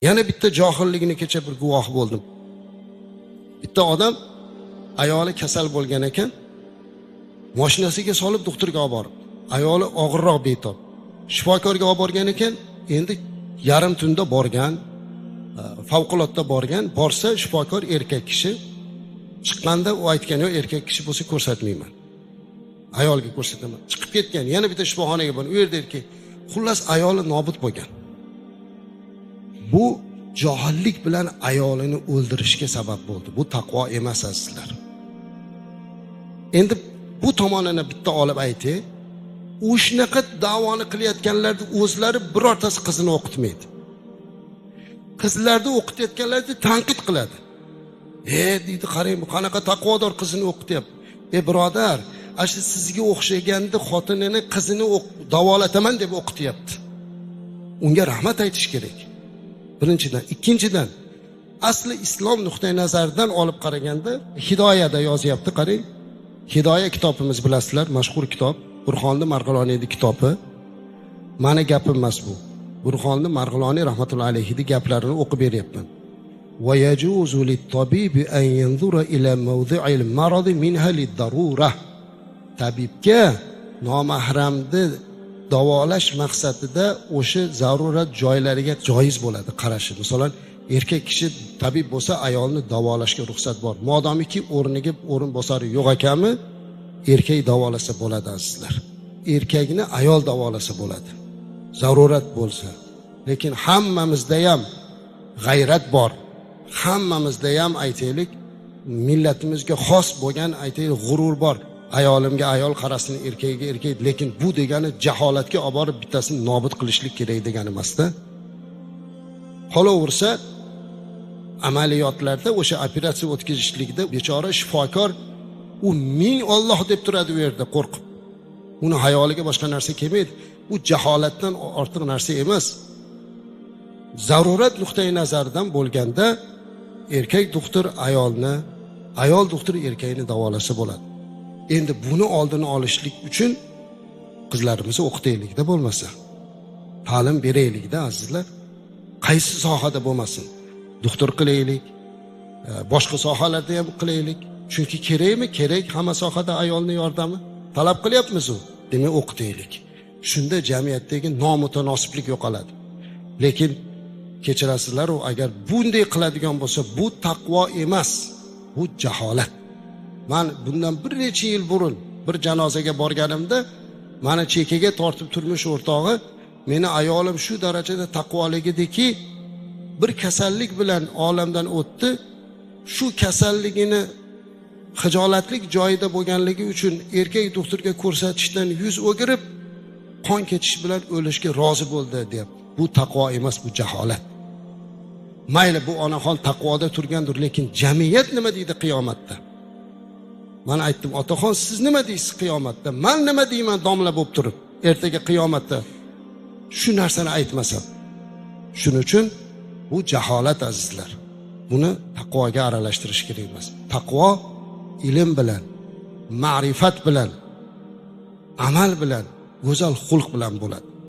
Yana bitta johilligini kecha bir guvoh bo'ldim. Bitta odam ayoli kasal bo'lgan ekan, mashinasiga solib doktorga olib borib, ayoli og'irroq betob. Shifokorga olib borgan ekan, endi yarim tunda borgan, favqulodda borgan, borsa shifokor erkak kishi chiqqanda u aytgan, "Yo'q, erkak kishi bo'lsa ko'rsatmayman. Ayolga ko'rsataman." Chiqib ketgan, yana bitta shifoxonaga borgan. U yerda erkak, xullas ayoli nobud bo'lgan. Bu johillik bilan ayolini o'ldirishga sabab bo'ldi. Bu taqvo emas azizlar. Endi bu tomonini bitta olib aytay. U shunaqa da'voni qilayotganlarni o'zlari birortasi qizini o'qitmaydi. Qizlarni o'qitayotganlarni tanqid qiladi. Deydi, qarang, bu qanaqa taqvodor qizini o'qityapti. Birodar, asli sizga o'xshaganda xotinini, qizini davolataman deb o'qityapti. Unga rahmat aytish kerak. Birinchidan, ikkinchidan, asli islom nuqtai nazaridan olib qaraganda Hidoyada yozyapti, qarang. Hidoya kitobimiz bilasizlar, mashhur kitob, Burxonli Marg'iloniyning kitobi. Mani gapim emas bu. Burxonli Marg'iloniy rahmatullohi alayhining gaplarini o'qib beryapman. Va yajuzu lit-tabibi an yanzura ila mawdi'il marad minha lid-darura. Tabibga nomahramni davolash maqsadida o'sha zarurat joylariga joiz bo'ladi qarashi. Masalan, erkak kishi tabib bo'lsa, ayolni davolashga ruxsat bor. Modomiki o'rniga o'rin bosari yo'q ekanmi, erkak davolasa bo'ladi azizlar. Erkakni ayol davolasa bo'ladi. Zarurat bo'lsa. Lekin hammamizda ham g'ayrat bor. Hammamizda ham aytaylik, millatimizga xos bo'lgan aytaylik g'urur bor. Ayolimga ayol qarasin, erkagiga erkak, lekin bu degani jaholatga olib borib bittasini nobud qilishlik kerak degani emas-da. Qolaversa, amaliyotlarda o'sha operatsiya o'tkazishlikda bechora shifokor u ming Alloh deb turadi u yerda qo'rqib. Uni hayoliga boshqa narsa kelmaydi. Bu jaholatdan ortiq narsa emas. Zarurat nuqtai nazaridan bo'lganda erkak doktor ayolni, ayol doktor erkakni davolasa bo'ladi. Endi buni oldini olishlik uchun qizlarimizni o'qitaylikda bo'lmasa. Ta'lim beraylikda azizlar. Qaysi sohada bo'lmasin. Doktor qilaylik, boshqa sohalarda ham qilaylik. Chunki kerakmi? Kerak, hamma sohada ayolning yordami. Talab qilyapmiz u. Demak, o'qitaylik. Shunda jamiyatdagi nomutanosiblik yo'qoladi. Lekin kechirasizlar, u agar bunday qiladigan bo'lsa, bu taqvo emas, bu jaholat. Men bundan bir necha yil burun bir janozaga borganimda, meni chekaga tortib turmush o'rtog'i, meni ayolim shu darajada taqvoligidiki, bir kasallik bilan olamdan o'tdi. Shu kasalligini xijolatlik joyida bo'lganligi uchun erkak doktorga ko'rsatishdan yuz o'girib, qon ketish bilan o'lishga rozi bo'ldi deb. Bu taqvo emas, bu jaholat. Mayli bu onaxon taqvoda turgandir, lekin jamiyat nima deydi qiyomatda? Men aytdim, otaxon, siz nima deysiz qiyomatda? Men nima deyman domla bo'lib turib, ertaga qiyomatda shu narsani aytmasam. Shuning uchun bu jaholat azizlar. Buni taqvoga aralashtirish kerak emas. Taqvo ilm bilan, ma'rifat bilan, amal bilan, go'zal xulq bilan bo'ladi.